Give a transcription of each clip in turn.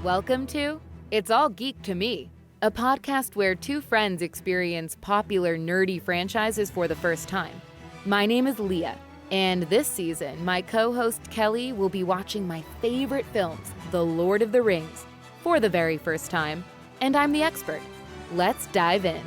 Welcome to It's All Geek to Me, a podcast where two friends experience popular nerdy franchises for the first time. My name is Leah, and this season, my co-host Kelly will be watching my favorite films, The Lord of the Rings, for the very first time, and I'm the expert. Let's dive in.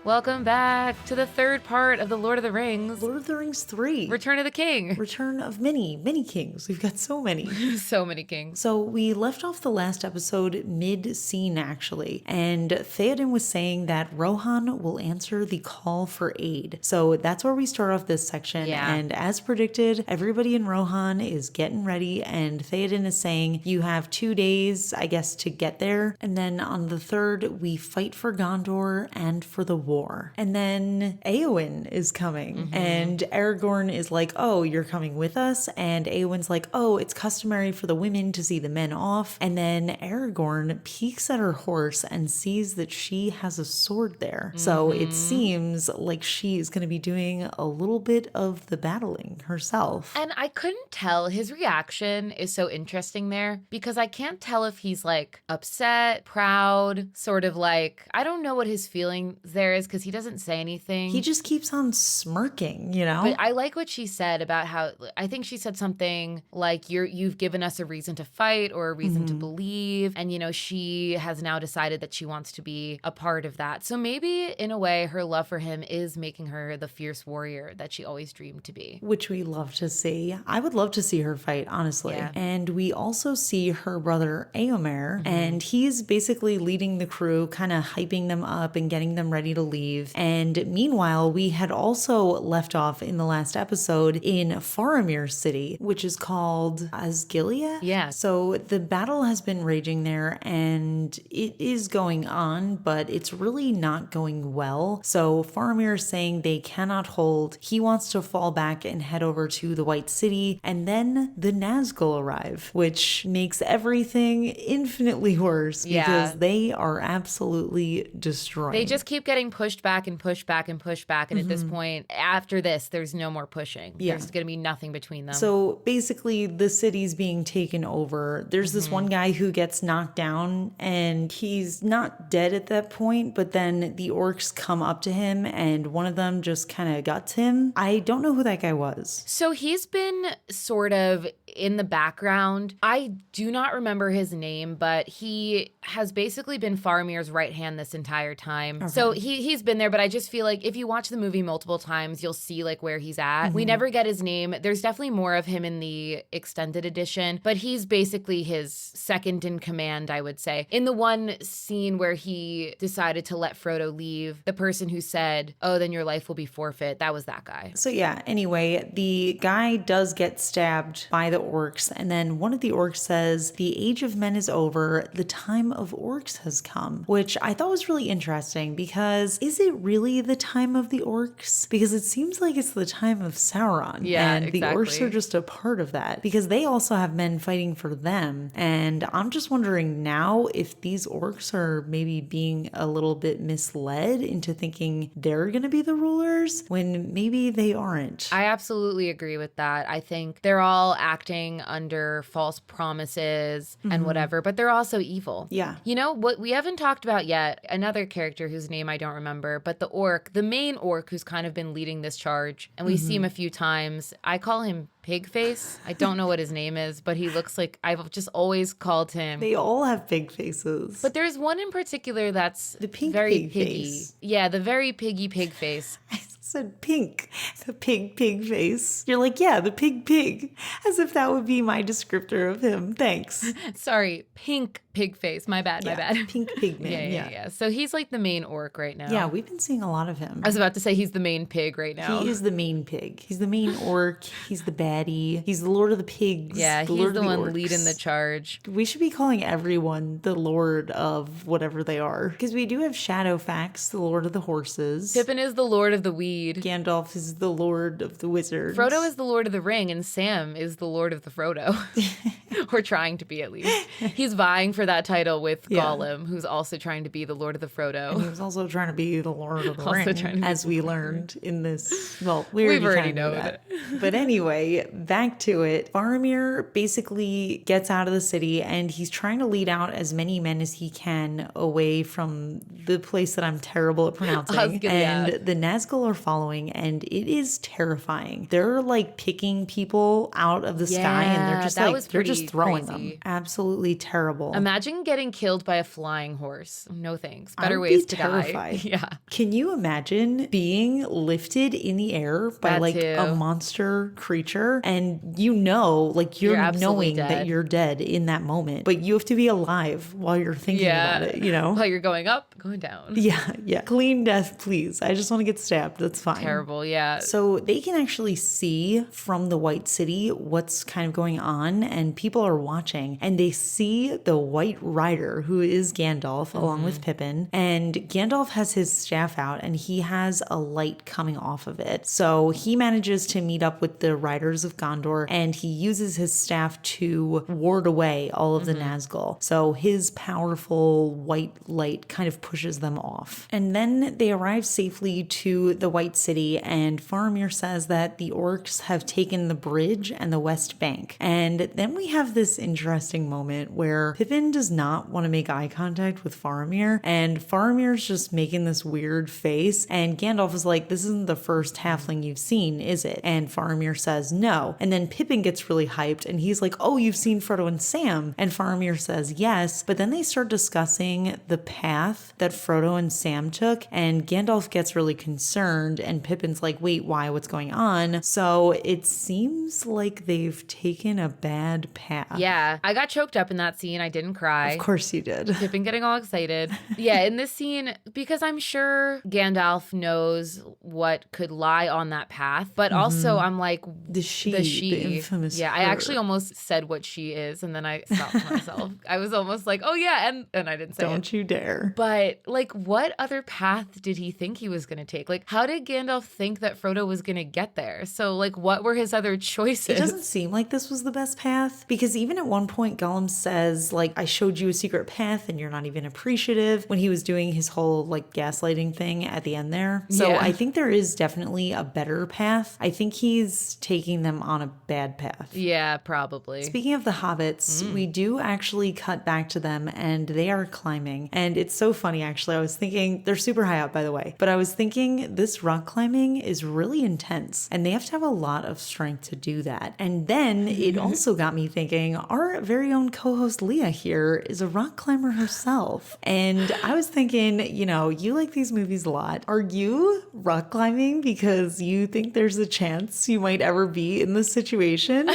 Welcome back to the third part of The Lord of the Rings. Lord of the Rings 3. Return of the King. Return of many kings. We've got so many. So many kings. So we left off the last episode mid-scene, actually, and Theoden was saying that Rohan will answer the call for aid. So that's where we start off this section, and as predicted, everybody in Rohan is getting ready, and Theoden is saying, you have 2 days, I guess, to get there, and then on the third, we fight for Gondor and for the war. And then Éowyn is coming, and Aragorn is like, oh, you're coming with us? And Éowyn's like, oh, it's customary for the women to see the men off. And then Aragorn peeks at her horse and sees that she has a sword there. So it seems like she is going to be doing a little bit of the battling herself. And I couldn't tell. His reaction is so interesting there because I can't tell if he's like upset, proud, sort of like, I don't know what his feeling there is because he doesn't say anything. He just keeps on smirking, you know? But I like what she said about how, I think she said something like, you've given us a reason to fight or a reason to believe. And, you know, she has now decided that she wants to be a part of that. So maybe in a way, her love for him is making her the fierce warrior that she always dreamed to be. Which we love to see. I would love to see her fight, honestly. Yeah. And we also see her brother Éomer, and he's basically leading the crew, kind of hyping them up and getting them ready to leave. And meanwhile, we had also left off in the last episode in Faramir City, which is called Osgiliath. Yeah. So the battle has been raging there, and it is going on, but it's really not going well. So Faramir is saying they cannot hold. He wants to fall back and head over to the White City, and then the Nazgul arrive, which makes everything infinitely worse because they are absolutely destroying. They just keep getting pushed back and pushed back and pushed back. And at this point, after this, there's no more pushing. Yeah. There's going to be nothing between them. So basically, the city's being taken over. There's this one guy who gets knocked down, and he's not dead at that point, but then the orcs come up to him, and one of them just kind of guts him. I don't know who that guy was. So he's been sort of in the background. I do not remember his name, but he has basically been Faramir's right hand this entire time. Okay. So he's been there, but I just feel like if you watch the movie multiple times, you'll see like where he's at. We never get his name. There's definitely more of him in the extended edition, but he's basically his second in command, I would say. In the one scene where he decided to let Frodo leave, the person who said, oh, then your life will be forfeit, that was that guy. So yeah, anyway, the guy does get stabbed by the orcs, and then one of the orcs says, the age of men is over, the time of orcs has come, which I thought was really interesting because is it really the time of the orcs? Because it seems like it's the time of Sauron. Yeah, and the orcs are just a part of that because they also have men fighting for them. And I'm just wondering now if these orcs are maybe being a little bit misled into thinking they're going to be the rulers when maybe they aren't. I absolutely agree with that. I think they're all acting under false promises and whatever, but they're also evil. Yeah. You know, what we haven't talked about yet, another character whose name I don't remember, but the orc, the main orc who's kind of been leading this charge, and we see him a few times. I call him Pigface. I don't know what his name is, but he looks like, I've just always called him. They all have big faces. But there's one in particular that's the pink very pig piggy. Face. Yeah, the very piggy pig face. Said pink, the pig face. You're like, yeah, the pig, as if that would be my descriptor of him. Thanks. Sorry, pink pig face. My bad. Pink pig man. Yeah. So he's like the main orc right now. Yeah, we've been seeing a lot of him. I was about to say he's the main pig right now. He is the main pig. He's the main orc. He's the baddie. He's the Lord of the Pigs. Yeah, he's the one leading the charge. We should be calling everyone the Lord of whatever they are. Because we do have Shadowfax, the Lord of the Horses. Pippin is the Lord of the Weed. Gandalf is the Lord of the Wizards. Frodo is the Lord of the Ring, and Sam is the Lord of the Frodo. Or trying to be, at least. He's vying for for that title with Gollum, who's also trying to be the Lord of the Frodo. And he was also trying to be the Lord of the Ring, as we learned in this. Well, we've already know that. But anyway, back to it. Faramir basically gets out of the city and he's trying to lead out as many men as he can away from the place that I'm terrible at pronouncing. And the Nazgul are following, and it is terrifying. They're like picking people out of the sky, and they're just throwing them. Absolutely terrible. Imagine getting killed by a flying horse. No thanks. Better ways to die. Yeah. Can you imagine being lifted in the air by a monster creature, and you're knowing that you're dead in that moment, but you have to be alive while you're thinking about it, While you're going up, going down. Yeah. Clean death, please. I just want to get stabbed. That's fine. Terrible, yeah. So they can actually see from the White City what's kind of going on, and people are watching, and they see the White Rider, who is Gandalf, along with Pippin, and Gandalf has his staff out, and he has a light coming off of it. So he manages to meet up with the Riders of Gondor, and he uses his staff to ward away all of the Nazgul. So his powerful white light kind of pushes them off. And then they arrive safely to the White City, and Faramir says that the orcs have taken the bridge and the West Bank. And then we have this interesting moment where Pippin does not want to make eye contact with Faramir, and Faramir's just making this weird face, and Gandalf is like, this isn't the first halfling you've seen, is it? And Faramir says no. And then Pippin gets really hyped, and he's like, oh, you've seen Frodo and Sam? And Faramir says yes, but then they start discussing the path that Frodo and Sam took, and Gandalf gets really concerned, and Pippin's like, wait, why? What's going on? So it seems like they've taken a bad path. Yeah, I got choked up in that scene. I didn't cry. Of course you did. Pippin getting all excited. Yeah, in this scene, because I'm sure Gandalf knows what could lie on that path, but also I'm like, the infamous Yeah, her. I actually almost said what she is, and then I stopped myself. I was almost like, oh yeah, and I didn't say Don't you dare. But like, what other path did he think he was going to take? Like, how did Gandalf think that Frodo was going to get there? So like, what were his other choices? It doesn't seem like this was the best path, because even at one point Gollum says, like, I showed you a secret path and you're not even appreciative, when he was doing his whole like gaslighting thing at the end there. So I think there is definitely a better path. I think he's taking them on a bad path. Yeah, probably. Speaking of the hobbits, we do actually cut back to them, and they are climbing. And it's so funny, actually. I was thinking, they're super high up, by the way, but I was thinking this rock climbing is really intense, and they have to have a lot of strength to do that. And then it also got me thinking, our very own co-host Leah here is a rock climber herself. And I was thinking, you like these movies a lot. Are you rock climbing because you think there's a chance you might ever be in this situation?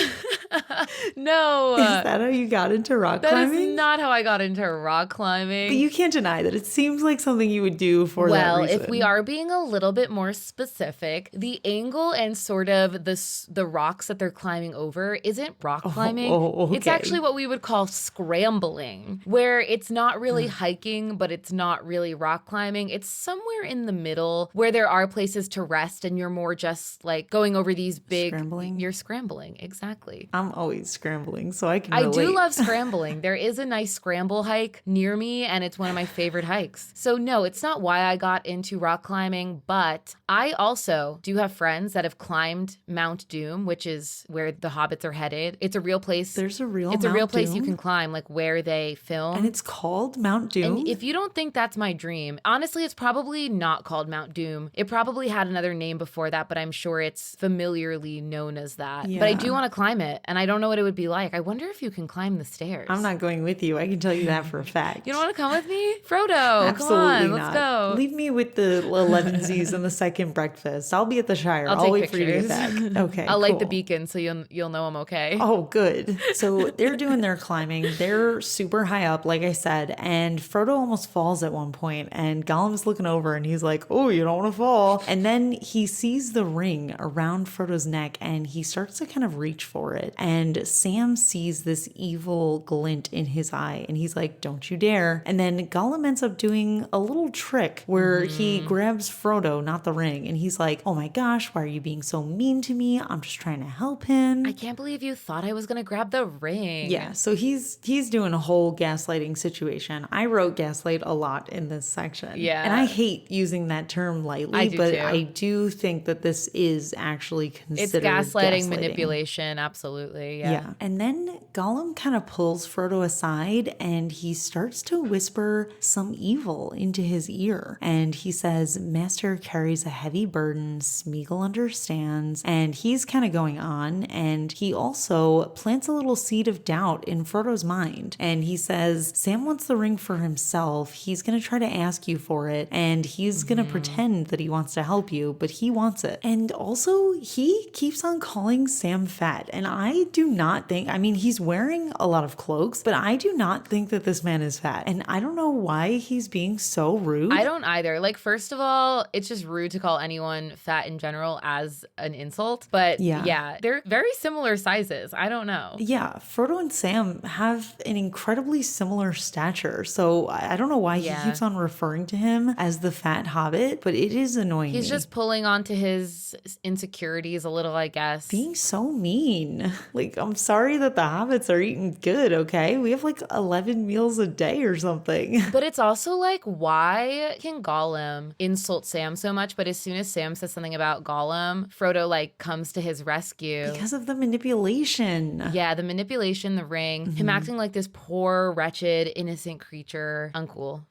No. Is that how you got into rock climbing? That is not how I got into rock climbing. But you can't deny that it seems like something you would do for that reason. Well, if we are being a little bit more specific, the angle and sort of the rocks that they're climbing over isn't rock climbing. Okay. It's actually what we would call scrambling, where it's not really hiking, but it's not really rock climbing. It's somewhere in the middle where there are places to rest, and you're more just like going over these big... Scrambling? You're scrambling, exactly. I'm always scrambling, so I can relate. I do love scrambling. There is a nice scramble hike near me, and it's one of my favorite hikes. So no, it's not why I got into rock climbing, but I also do have friends that have climbed Mount Doom, which is where the hobbits are headed. It's a real place. There's a real It's a Mount real place Doom? you can climb, like where they film. And it's called Mount Doom? And if you don't think that's my dream, honestly, it's probably not called Mount Doom. It probably had another name before that, but I'm sure it's familiarly known as that. Yeah. But I do want to climb it, and I don't know what it would be like. I wonder if you can climb the stairs. I'm not going with you. I can tell you that for a fact. You don't want to come with me? Frodo, Absolutely come on, not. let's go. Leave me with the 11sies and the second breakfast. I'll be at the Shire. I'll take wait for you to get pictures. back. Okay, I'll light the cool. beacon so you'll know I'm okay. Oh, good. So they're doing their climbing. They're super high up, like I said, and Frodo almost falls at one point, and Gollum's looking over, and he's like, oh, you don't want to fall. And then he sees the ring around Frodo's neck, and he starts to kind of reach for it. And Sam sees this evil glint in his eye, and he's like, don't you dare. And then Gollum ends up doing a little trick where he grabs Frodo, not the ring, and he's like, oh my gosh, why are you being so mean to me? I'm just trying to help him. I can't believe you thought I was going to grab the ring. Yeah, so he's doing a whole gaslighting situation. I wrote gaslight a lot in this section. Yeah. And I hate using that term lightly, but too. I do think that this is actually considered It's gaslighting, manipulation, absolutely. Yeah. And then Gollum kind of pulls Frodo aside and he starts to whisper some evil into his ear. And he says, Master carries a heavy burden, Smeagol understands. And he's kind of going on. And he also plants a little seed of doubt in Frodo's mind. And he says, Sam wants the ring for himself. He's going to try to ask you for it. And he's going to pretend that he wants to help you, but he wants it. And also, he keeps on calling Sam fat. And I do not think, I mean, he's wearing a lot of cloaks, but I do not think that this man is fat. And I don't know why he's being so rude. I don't either. Like, first of all, it's just rude to call anyone fat in general as an insult. But yeah, they're very similar sizes. I don't know. Yeah, Frodo and Sam have an incredibly similar stature. So I don't know why he keeps on referring to him as the fat hobbit, but it is annoying He's me. just pulling onto his insecurities a little, I guess. Being so mean. Like, I'm sorry that the hobbits are eating good, okay? We have like 11 meals a day or something. But it's also like, why can Gollum insult Sam so much? But as soon as Sam says something about Gollum, Frodo like comes to his rescue. Because of the manipulation. Yeah, the manipulation, the ring, him acting like this poor, wretched, innocent creature. Uncool.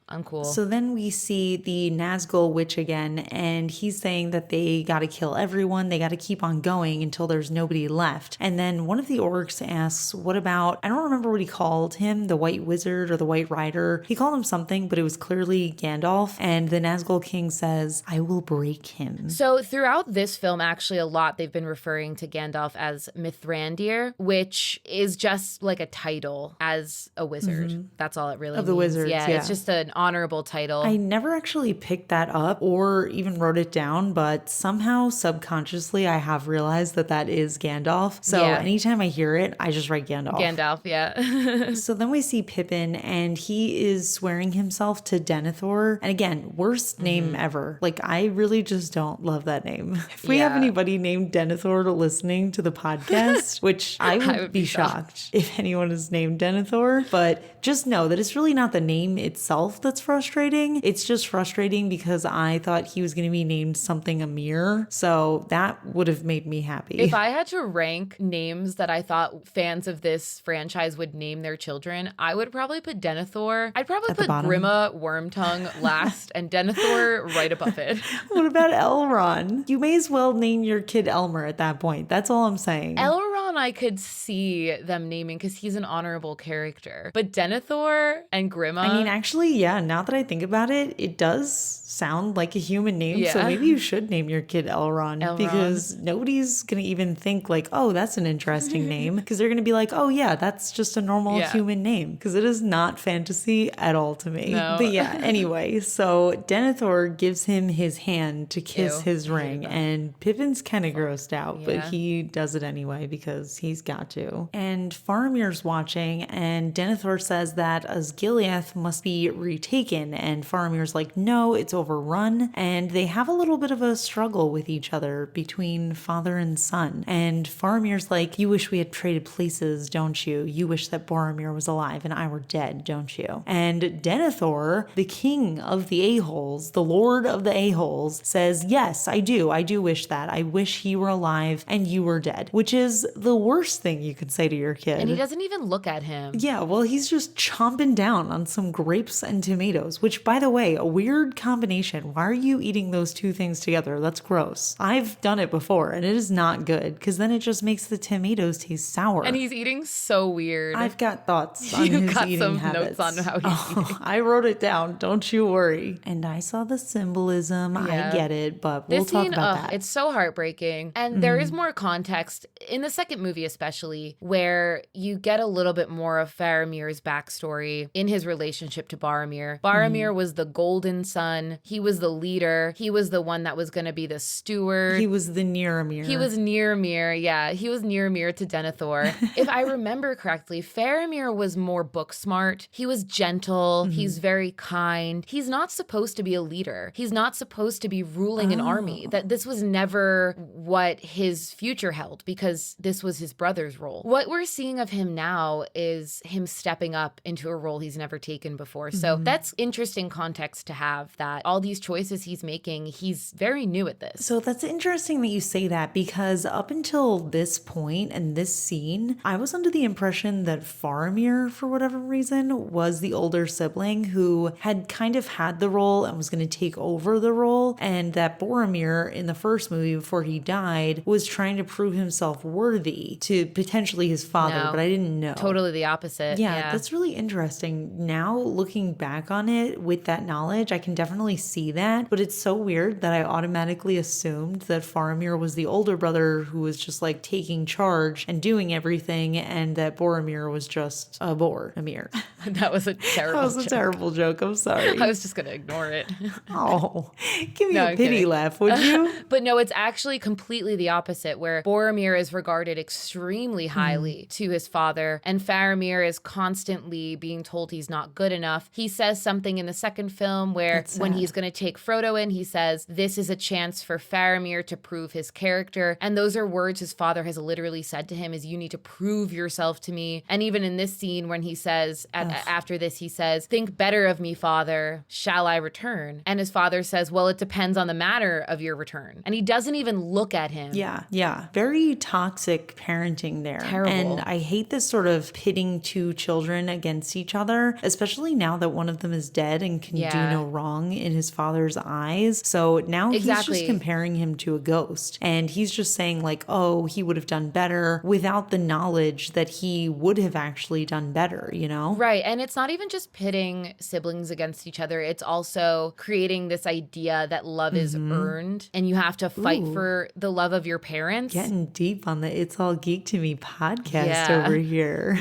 So then we see the Nazgul witch again, and he's saying that they gotta kill everyone, they gotta keep on going until there's nobody left. And then one of the orcs asks, what about, I don't remember what he called him, the White Wizard or the White Rider. He called him something, but it was clearly Gandalf. And the Nazgul King says, I will break him. So throughout this film, actually a lot, they've been referring to Gandalf as Mithrandir, which is just like a title as a wizard. That's all it really Of the means. wizards, yeah. It's just an honorable title. I never actually picked that up or even wrote it down, but somehow subconsciously I have realized that that is Gandalf. So anytime I hear it, I just write Gandalf. Gandalf, yeah. So then we see Pippin, and he is swearing himself to Denithor. And again, worst name ever. Like, I really just don't love that name. If we have anybody named Denithor listening to the podcast, which I would be shocked if anyone is named Denithor, but just know that it's really not the name itself that's frustrating. It's just frustrating because I thought he was going to be named something Amir. So that would have made me happy. If I had to rank names that I thought fans of this franchise would name their children, I would probably put Denithor. I'd probably put Grima Wormtongue last and Denithor right above it. What about Elrond? You may as well name your kid Elmer at that point. That's all I'm saying. Elrond I could see them naming because he's an honorable character. But Denithor and Grima. I mean, actually, yeah, now that I think about it, it does sound like a human name. Yeah. So maybe you should name your kid Elrond. Because nobody's going to even think like, oh, that's an interesting name. Because they're going to be like, oh, yeah, that's just a normal human name. Because it is not fantasy at all to me. No. But yeah, anyway, so Denithor gives him his hand to kiss his ring. And Pippin's kind of grossed out, but he does it anyway because he's got to. And Faramir's watching, and Denithor says that Osgiliath must be retaken. And Faramir's like, no, it's overrun. And they have a little bit of a struggle with each other between father and son. And Faramir's like, you wish we had traded places, don't you? You wish that Boromir was alive and I were dead, don't you? And Denithor, the king of the a-holes, the lord of the a-holes, says, yes, I do. I do wish that. I wish he were alive and you were dead, which is the worst thing you could say to your kid. And he doesn't even look at him. Yeah, well, he's just chomping down on some grapes and tomatoes, which, by the way, a weird combination. Why are you eating those two things together? That's gross. I've done it before, and it is not good, because then it just makes the tomatoes taste sour. And he's eating so weird. I've got thoughts on his got eating some habits. notes on how he's eating. I wrote it down. Don't you worry. And I saw the symbolism. I get it, but we'll talk about that. It's so heartbreaking. And there is more context in the second movie, especially, where you get a little bit more of Faramir's backstory in his relationship to Boromir. Boromir was the golden son. He was the leader. He was the one that was going to be the steward. He was the Near-Amir. He was Near-Amir, yeah. He was Near-Amir to Denethor. If I remember correctly, Faramir was more book smart. He was gentle. He's very kind. He's not supposed to be a leader. He's not supposed to be ruling an army. That this was never what his future held, because this was was his brother's role. What we're seeing of him now is him stepping up into a role he's never taken before. So that's interesting context to have, that all these choices he's making, he's very new at this. So that's interesting that you say that, because up until this point and this scene, I was under the impression that Faramir, for whatever reason, was the older sibling who had kind of had the role and was going to take over the role, and that Boromir in the first movie before he died was trying to prove himself worthy to potentially his father, but I didn't know. Totally the opposite. Yeah, that's really interesting. Now looking back on it with that knowledge, I can definitely see that, but it's so weird that I automatically assumed that Faramir was the older brother who was just like taking charge and doing everything, and that Boromir was just a Boromir. That was a terrible joke. That was a terrible joke. I'm sorry. I was just going to ignore it. Oh, give me a pity laugh, would you? But no, it's actually completely the opposite, where Boromir is regarded extremely highly to his father, and Faramir is constantly being told he's not good enough. He says something in the second film where when he's going to take Frodo in, he says, this is a chance for Faramir to prove his character. And those are words his father has literally said to him, is you need to prove yourself to me. And even in this scene when he says, after this, he says, think better of me, father. Shall I return? And his father says, well, it depends on the matter of your return. And he doesn't even look at him. Yeah. Very toxic parenting there. Terrible. And I hate this sort of pitting two children against each other, especially now that one of them is dead and can do no wrong in his father's eyes. So now he's just comparing him to a ghost. And he's just saying like, oh, he would have done better, without the knowledge that he would have actually done better, you know? Right. And it's not even just pitting siblings against each other. It's also creating this idea that love is earned and you have to fight for the love of your parents. Getting deep on the It's All Geek to Me podcast over here.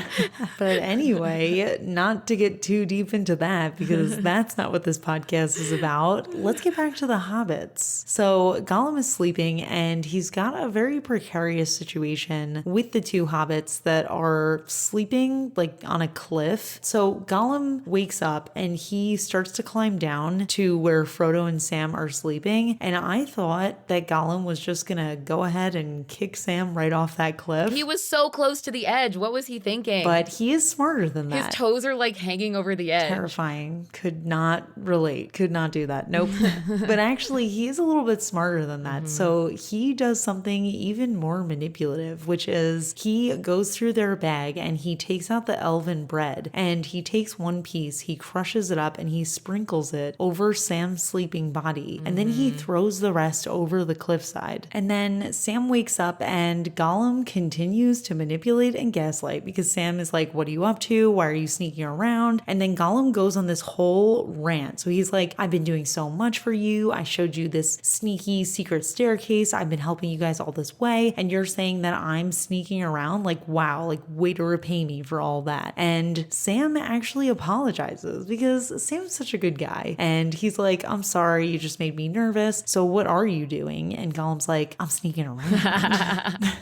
But anyway, not to get too deep into that, because that's not what this podcast is about. Let's get back to the hobbits. So Gollum is sleeping and he's got a very precarious situation with the two hobbits that are sleeping like on a cliff. So Gollum wakes up and he starts to climb down to where Frodo and Sam are sleeping. And I thought that Gollum was just going to go ahead and kick Sam right off that cliff. He was so close to the edge. What was he thinking? But he is smarter than that. His toes are like hanging over the edge. Terrifying. Could not relate. Could not do that. Nope. But actually, he is a little bit smarter than that. So he does something even more manipulative, which is he goes through their bag and he takes out the elven bread and he takes one piece, he crushes it up and he sprinkles it over Sam's sleeping body. And then he throws the rest over the cliffside. And then Sam wakes up and Gollum continues to manipulate and gaslight, because Sam is like, what are you up to? Why are you sneaking around? And then Gollum goes on this whole rant. So he's like, I've been doing so much for you. I showed you this sneaky secret staircase. I've been helping you guys all this way. And you're saying that I'm sneaking around? Like, wow, like way to repay me for all that. And Sam actually apologizes, because Sam's such a good guy. And he's like, I'm sorry, you just made me nervous. So what are you doing? And Gollum's like, I'm sneaking around.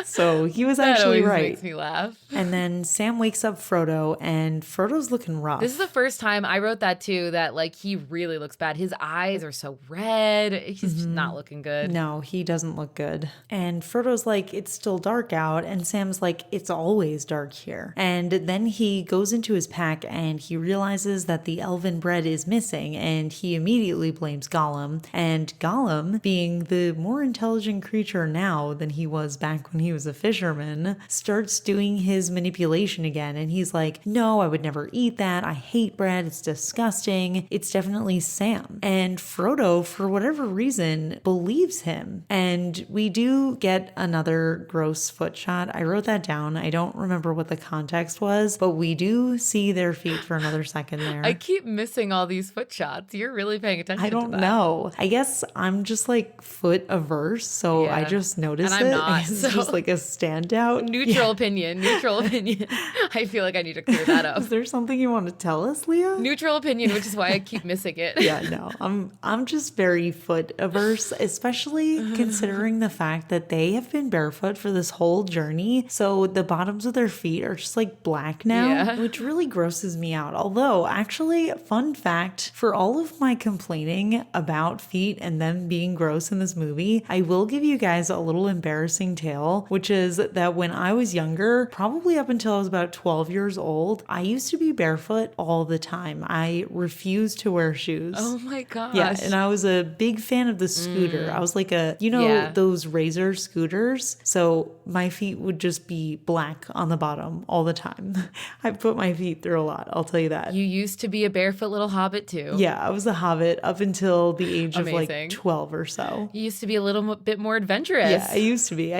So he was actually right. Makes me laugh. And then Sam wakes up Frodo, and Frodo's looking rough. This is the first time I wrote that too, that like he really looks bad. His eyes are so red. He's just not looking good. No, he doesn't look good. And Frodo's like, it's still dark out. And Sam's like, it's always dark here. And then he goes into his pack and he realizes that the elven bread is missing, and he immediately blames Gollum. And Gollum, being the more intelligent creature now than he was back when he was a fisherman, starts doing his manipulation again. And he's like, no, I would never eat that. I hate bread. It's disgusting. It's definitely Sam. And Frodo, for whatever reason, believes him. And we do get another gross foot shot. I wrote that down. I don't remember what the context was, but we do see their feet for another second there. I keep missing all these foot shots. You're really paying attention I don't to that. know. I guess I'm just like foot averse, so I just noticed and I'm not, It's so. just like a standout. Neutral opinion. I feel like I need to clear that up. Is there something you want to tell us, Leah? Neutral opinion, which is why I keep missing it. Yeah, no. I'm just very foot averse, especially considering the fact that they have been barefoot for this whole journey. So the bottoms of their feet are just like black now, which really grosses me out. Although, actually, fun fact, for all of my complaining about feet and them being gross in this movie, I will give you guys a little embarrassing tale, which which is that when I was younger, probably up until I was about 12 years old, I used to be barefoot all the time. I refused to wear shoes. Oh my gosh. Yeah, and I was a big fan of the scooter. I was like those Razor scooters? So my feet would just be black on the bottom all the time. I put my feet through a lot, I'll tell you that. You used to be a barefoot little hobbit too. Yeah, I was a hobbit up until the age of like 12 or so. You used to be a little bit more adventurous. Yeah, I used to be.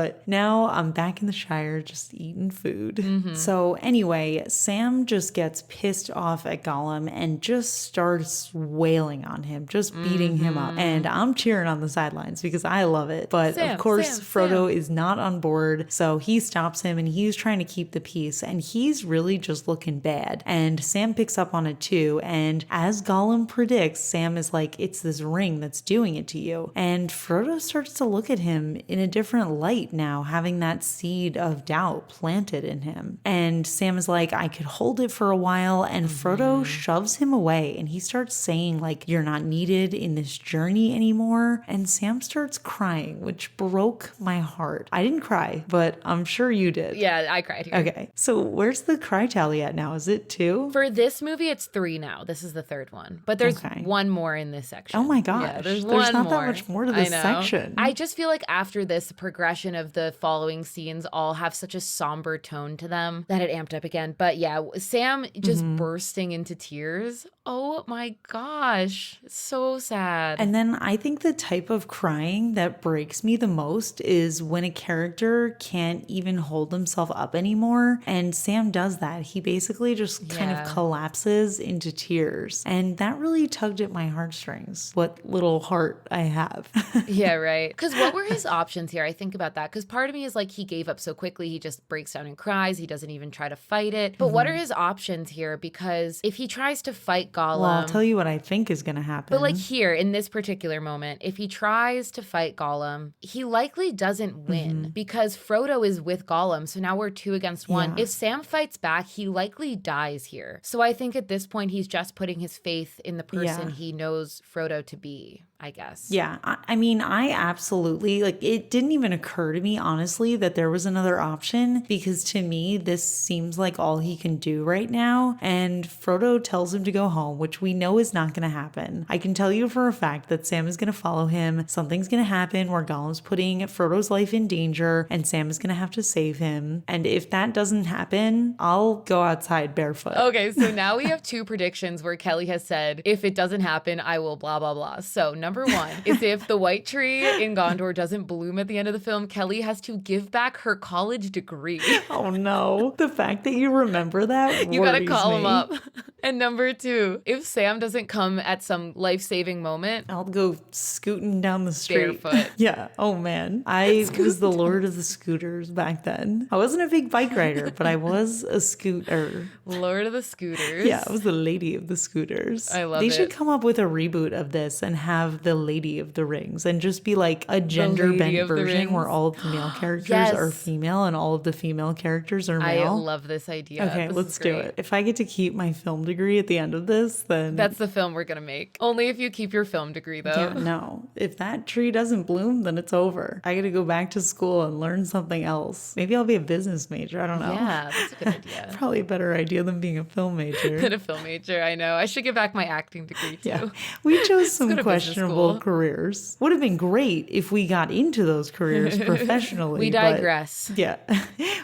But now I'm back in the Shire just eating food. Mm-hmm. So anyway, Sam just gets pissed off at Gollum and just starts wailing on him, just beating him up. And I'm cheering on the sidelines because I love it. But of course, Frodo is not on board. So he stops him and he's trying to keep the peace. And he's really just looking bad. And Sam picks up on it too. And as Gollum predicts, Sam is like, it's this ring that's doing it to you. And Frodo starts to look at him in a different light now, having that seed of doubt planted in him. And Sam is like, I could hold it for a while. And Frodo shoves him away and he starts saying like, you're not needed in this journey anymore. And Sam starts crying, which broke my heart. I didn't cry, but I'm sure you did. Yeah, I cried here. Okay, so where's the cry tally at now? Is it 2? For this movie, it's 3 now. This is the 3rd one. But there's one more in this section. Oh my gosh. Yeah, there's not more. that much more to this section. I just feel like after this, the progression of the following scenes all have such a somber tone to them that it amped up again. But yeah, Sam just bursting into tears. Oh my gosh. It's so sad. And then I think the type of crying that breaks me the most is when a character can't even hold himself up anymore. And Sam does that. He basically just kind of collapses into tears. And that really tugged at my heartstrings. What little heart I have. Yeah, right. Because what were his options here? I think about that. Because part of me is like, he gave up so quickly. He just breaks down and cries. He doesn't even try to fight it. But what are his options here? Because if he tries to fight Gollum... Well, I'll tell you what I think is going to happen. But like here, in this particular moment, if he tries to fight Gollum, he likely doesn't win because Frodo is with Gollum. So now we're 2 against 1. Yeah. If Sam fights back, he likely dies here. So I think at this point, he's just putting his faith in the person he knows Frodo to be, I guess. Yeah. I mean, I absolutely, like, it didn't even occur to me, honestly, that there was another option because to me, this seems like all he can do right now. And Frodo tells him to go home, which we know is not going to happen. I can tell you for a fact that Sam is going to follow him. Something's going to happen where Gollum's putting Frodo's life in danger and Sam is going to have to save him. And if that doesn't happen, I'll go outside barefoot. Okay, so now we have 2 predictions where Kelly has said, if it doesn't happen, I will blah, blah, blah. So number 1 is if the white tree in Gondor doesn't bloom at the end of the film, Kelly has to give back her college degree. Oh no. The fact that you remember that You gotta worries call me. him up. And number 2, if Sam doesn't come at some life-saving moment, I'll go scooting down the street. Barefoot. Yeah. Oh man. I was the lord of the scooters back then. I wasn't a big bike rider, but I was a scooter. Lord of the Scooters. Yeah, I was the lady of the scooters. I love They it. should come up with a reboot of this and have the lady of the rings and just be like a gender bent version where all of the male characters are female and all of the female characters are male. I love this idea. Okay, This let's is do great. it. If I get to keep my film degree at the end of this, then That's the film we're gonna make. Only if you keep your film degree, though. yeah, no. If that tree doesn't bloom, then it's over. I gotta go back to school and learn something else. Maybe I'll be a business major. I don't know. Yeah, that's a good idea. Probably a better idea than being a film major. Than a film major, I know. I should get back my acting degree too. Yeah, we chose go to some business questionable school. careers. Would have been great if we got into those careers professionally. We but digress. yeah,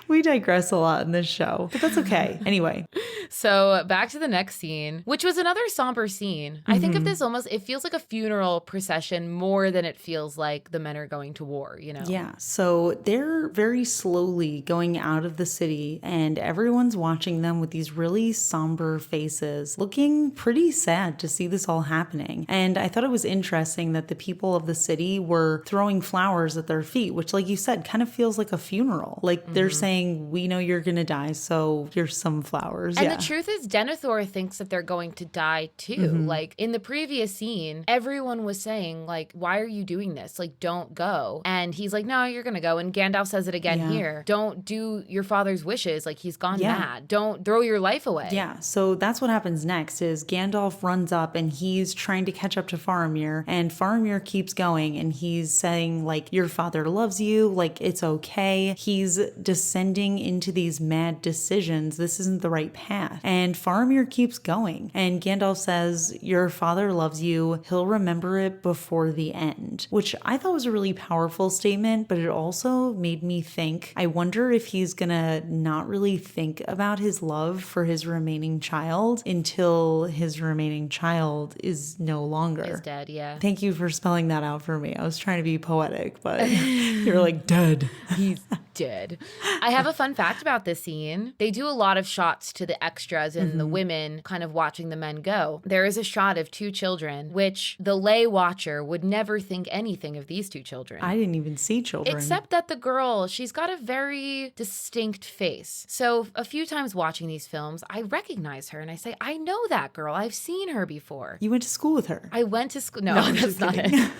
we digress a lot in this show, but that's okay. Anyway, So back to the next scene, which was another somber scene. I think of this almost, it feels like a funeral procession more than it feels like the men are going to war, you know? yeah, so they're very slowly going out of the city and everyone's watching them with these really somber faces, looking pretty sad to see this all happening. And I thought it was interesting that the people of the city were throwing flowers at their feet, which, like you said, kind of feels like a funeral. Like they're saying, we know you're gonna die, so here's some flowers. And the truth is, Denithor Denethor thinks that they're going to die too. Like in the previous scene, everyone was saying like, why are you doing this? Like, don't go. And he's like, no, you're going to go. And Gandalf says it again here. Don't do your father's wishes. Like he's gone mad. Don't throw your life away. Yeah. So that's what happens next is Gandalf runs up and he's trying to catch up to Faramir, and Faramir keeps going and he's saying like, your father loves you. Like it's okay. He's descending into these mad decisions. This isn't the right path. And Faramir keeps going. And Gandalf says, your father loves you. He'll remember it before the end, which I thought was a really powerful statement, but it also made me think, I wonder if he's gonna not really think about his love for his remaining child until his remaining child is no longer. Is dead, yeah. Thank you for spelling that out for me. I was trying to be poetic, but you're like, dead. He's dead. I have a fun fact about this scene. They do a lot of shots to the extras and the women kind of watching the men go. There is a shot of two children, which the lay watcher would never think anything of these two children. I didn't even see children. Except that the girl, she's got a very distinct face. So a few times watching these films, I recognize her and I say, I know that girl. I've seen her before. You went to school with her. I went to school. No, that's not it.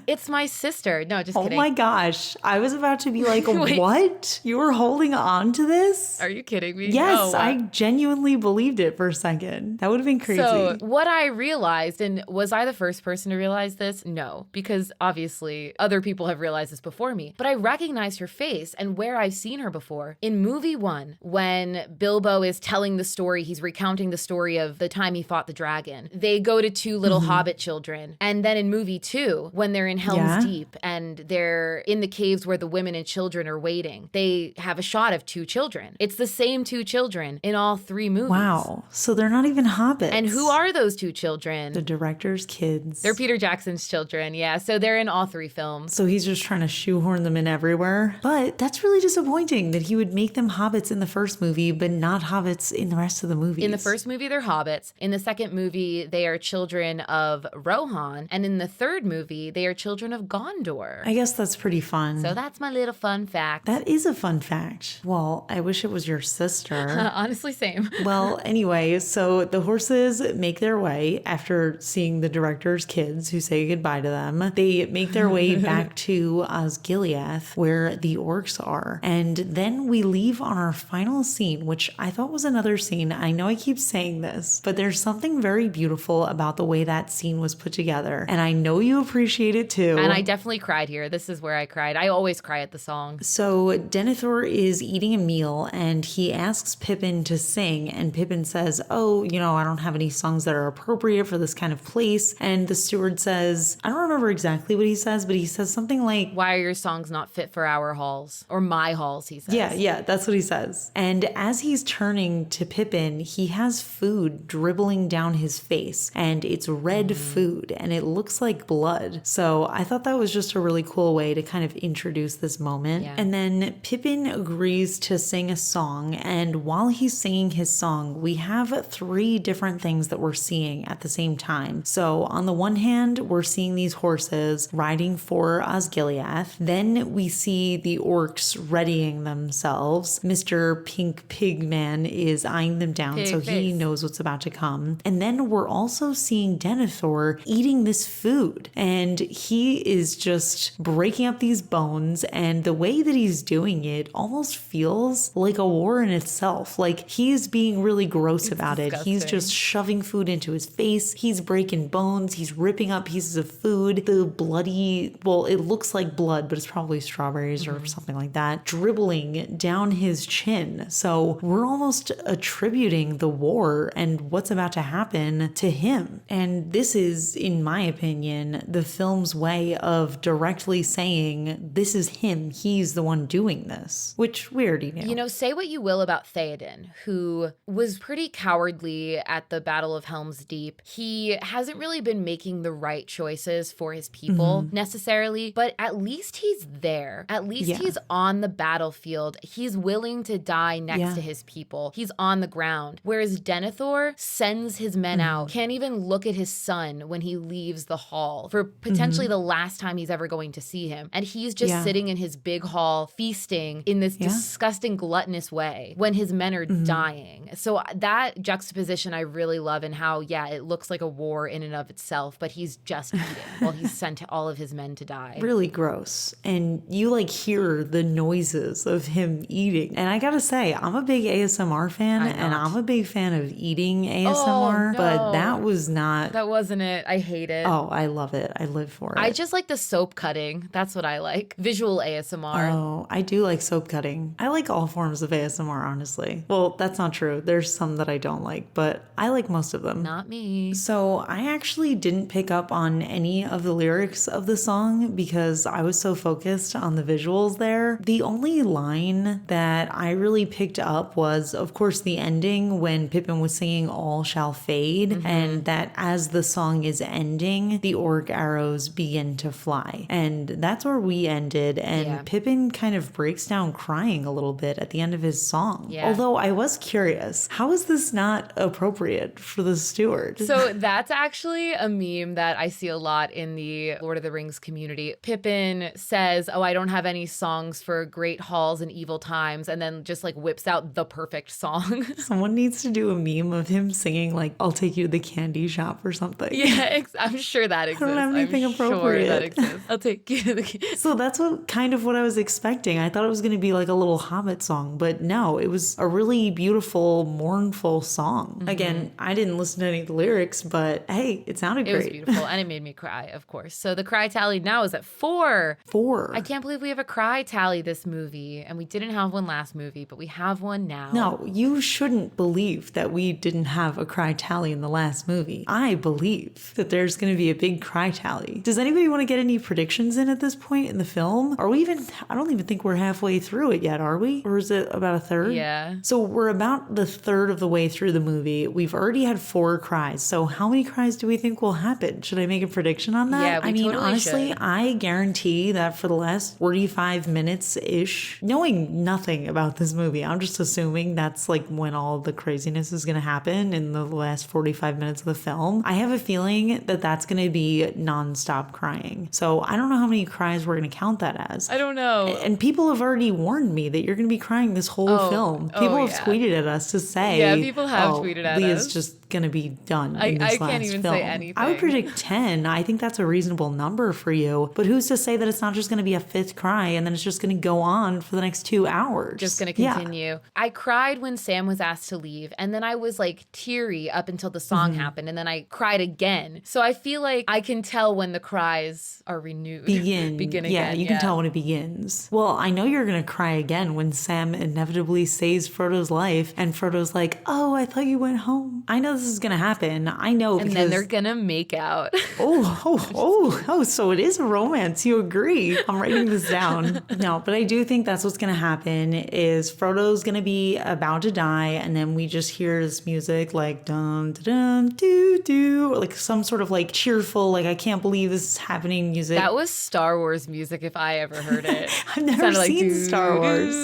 It's my sister. No, just kidding. Oh my gosh. I was about to be like, what? You were holding on to this? Are you kidding me? Yes, Oh, wow. I genuinely believed it for a second. That would have been crazy. So what I realized, and was I the first person to realize this? No, because obviously other people have realized this before me. But I recognized her face and where I've seen her before. In movie 1, when Bilbo is telling the story, he's recounting the story of the time he fought the dragon. They go to two little hobbit children. And then in movie 2, when they're in Helm's Deep and they're in the caves where the women and children are waiting, they have a shot of two children. It's the same two children in all 3 movies. Wow. So they're not even hobbits. And who are those two children? the director's kids? They're Peter Jackson's children, yeah. So they're in all 3 films. So he's just trying to shoehorn them in everywhere. But that's really disappointing that he would make them hobbits in the first movie, but not hobbits in the rest of the movies. In the first movie, they're hobbits. In the second movie, they are children of Rohan. And in the third movie, they are children of Gondor. I guess that's pretty fun. So that's my little fun fact. That is a fun fact. Well, I wish it was your sister. Honestly, same. Well, anyway, so the horses make their way after seeing the director's kids who say goodbye to them. They make their way back to Osgiliath, where the orcs are. And then we leave on our final scene, which I thought was another scene. I know I keep saying this, but there's something very beautiful about the way that scene was put together. And I know you appreciate it too. And I definitely cried here. This is where I cried. I always cry at the song. So Denithor is eating a meal and he asks Pippin to sing, and Pippin says, oh, I don't have any songs that are appropriate for this kind of place. And the steward says, I don't remember exactly what he says, but he says something like, why are your songs not fit for our halls? Or my halls, he says. Yeah, that's what he says. And as he's turning to Pippin, he has food dribbling down his face, and it's red food, and it looks like blood. So I thought that was just a really cool way to kind of introduce this moment. Yeah. And then Pippin agrees to sing a song, and while he's singing his song, we have 3 different things that we're seeing at the same time. So on the one hand, we're seeing these horses riding for Osgiliath. Then we see the orcs readying themselves. Mr. Pink Pig Man is eyeing them down, Pig so face. he knows what's about to come. And then we're also seeing Denethor eating this food, and he is just breaking up these bones, and the way that he's doing it almost feels like a war in itself. Like he's being really gross about it. He's just shoving food into his face. He's breaking bones. He's ripping up pieces of food. The bloody, well, it looks like blood, but it's probably strawberries or something like that, dribbling down his chin. So we're almost attributing the war and what's about to happen to him. And this is, in my opinion, the film's way of directly saying this is him. He's the one doing this, which we already knew. Say what you will about Theoden, who was pretty cowardly at the Battle of Helm's Deep. He hasn't really been making the right choices for his people necessarily, but at least he's there. At least he's on the battlefield. He's willing to die next to his people. He's on the ground. Whereas Denethor sends his men out, can't even look at his son when he leaves the hall for potentially the last time he's ever going to see him. And he's just sitting in his big hall feasting in this disgusting gluttonous way when his men are dying. So that juxtaposition I really love, and how, yeah, it looks like a war in and of itself, but he's just eating while he's sent all of his men to die. Really gross. And you like hear the noises of him eating. And I gotta say, I'm a big ASMR fan, and I'm a big fan of eating ASMR, but that was not. That wasn't it. I hate it. Oh, I love it. I live for it. I just like the soap cutting. That's what I like. Visual ASMR. Oh, I do like soap cutting. I like all forms of ASMR, honestly. Well, that's not true. There's some that I don't like, but I like most of them. Not me. So I actually didn't pick up on any of the lyrics of the song because I was so focused on the visuals there. The only line that I really picked up was, of course, the ending when Pippin was singing All Shall Fade, and that as the song is ending, the orc arrows begin to fly. And that's where we ended, and Pippin kind of breaks down crying a little bit at the end of his song. Yeah. Although I was curious, how is this not appropriate for the steward? So that's actually a meme that I see a lot in the Lord of the Rings community. Pippin says, oh, I don't have any songs for great halls and evil times, and then just like whips out the perfect song. Someone needs to do a meme of him singing like, I'll take you to the candy shop or something. Yeah, I'm sure that exists. I don't have anything appropriate. Sure that exists. I'll take you to the So that's what I was expecting. I thought it was going to be like a little Hobbit song, but no, it was a really beautiful, mournful song. Again, I didn't listen to any of the lyrics, but hey, it sounded great. It was beautiful, and it made me cry, of course. So the cry tally now is at 4. 4. I can't believe we have a cry tally this movie, and we didn't have one last movie, but we have one now. No, you shouldn't believe that we didn't have a cry tally in the last movie. I believe that there's going to be a big cry tally. Does anybody want to get any predictions in at this point in the film? I don't even think we're halfway through it yet, are we? Or is it about a third? Yeah. So we're about the third of the way through the movie. We've already had 4 cries. So how many cries do we think will happen? Should I make a prediction on that? Yeah, totally honestly, should. I guarantee that for the last 45 minutes-ish, knowing nothing about this movie, I'm just assuming that's like when all the craziness is going to happen in the last 45 minutes of the film. I have a feeling that that's going to be nonstop crying. So I don't know how many cries we're going to count that as. I don't know. And people have already warned me that you're going to be crying this whole film. People have tweeted at us to say, yeah, people have tweeted at Leah's us. Just going to be done in this last film. I can't even say anything. I would predict 10. I think that's a reasonable number for you. But who's to say that it's not just going to be a 5th cry and then it's just going to go on for the next 2 hours? Just going to continue. Yeah. I cried when Sam was asked to leave, and then I was like teary up until the song happened, and then I cried again. So I feel like I can tell when the cries are renewed. Begin again. Yeah, you can tell when it begins. Well, I know you're going to cry again when Sam inevitably saves Frodo's life and Frodo's like, oh, I thought you went home. I know this is going to happen. I know. And then they're going to make out. So it is a romance. You agree. I'm writing this down. No, but I do think that's what's going to happen is Frodo's going to be about to die, and then we just hear this music like dun dun dun doo doo, like some sort of like cheerful, like I can't believe this is happening music. That was Star Wars music if I ever heard it. I've never seen Star Wars.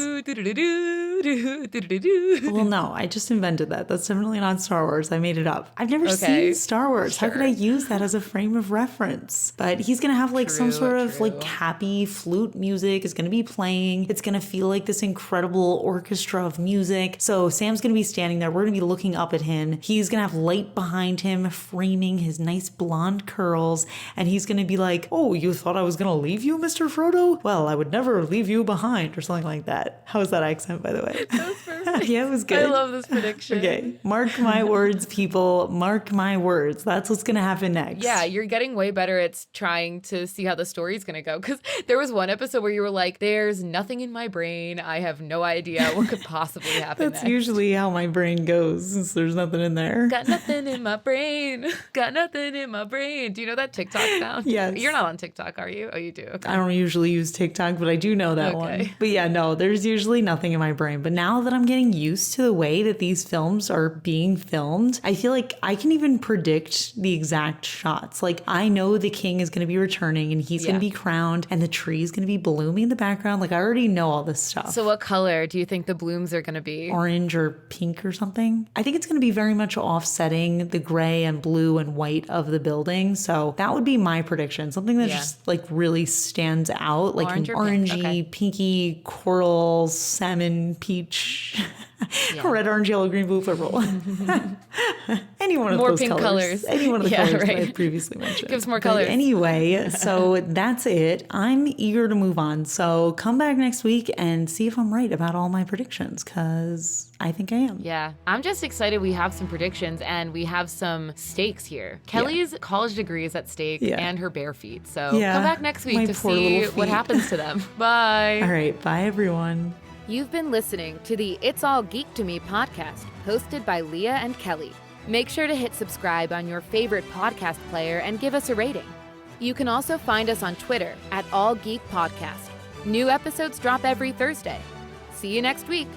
Well, no, I just invented that. That's definitely not Star Wars. I made it up. I've never seen Star Wars. Sure. How could I use that as a frame of reference? But he's going to have like some sort of like happy flute music is going to be playing. It's going to feel like this incredible orchestra of music. So Sam's going to be standing there. We're going to be looking up at him. He's going to have light behind him framing his nice blonde curls. And he's going to be like, oh, you thought I was going to leave you, Mr. Frodo? Well, I would never leave you behind, or something like that. How was that accent, by the way? That was perfect. Yeah, it was good. I love this prediction. Okay, mark my words, people. Mark my words. That's what's going to happen next. Yeah, you're getting way better at trying to see how the story's going to go. Because there was one episode where you were like, there's nothing in my brain. I have no idea what could possibly happen That's usually how my brain goes, since there's nothing in there. Got nothing in my brain. Got nothing in my brain. Do you know that TikTok sound? Yes. You're not on TikTok, are you? Oh, you do. Okay. I don't usually use TikTok, but I do know that one. But yeah, no, there's usually nothing in my brain. But now that I'm getting used to the way that these films are being filmed, I feel like I can even predict the exact shots. Like, I know the king is going to be returning and he's going to be crowned and the tree is going to be blooming in the background. Like, I already know all this stuff. So what color do you think the blooms are going to be? Orange or pink or something? I think it's going to be very much offsetting the gray and blue and white of the building. So that would be my prediction. Something that just like really stands out, like an orangey, pinky, coral, salmon, peach. Red, orange, yellow, green, blue, purple. Any one of more those pink colors. Any one of the colors that I previously mentioned. Gives more colors. Anyway, so that's it. I'm eager to move on. So come back next week and see if I'm right about all my predictions, because I think I am. Yeah. I'm just excited we have some predictions and we have some stakes here. Kelly's college degree is at stake and her bare feet. So come back next week to see what happens to them. Bye. All right. Bye, everyone. You've been listening to the It's All Geek to Me podcast, hosted by Leah and Kelly. Make sure to hit subscribe on your favorite podcast player and give us a rating. You can also find us on Twitter @AllGeekPodcast. New episodes drop every Thursday. See you next week.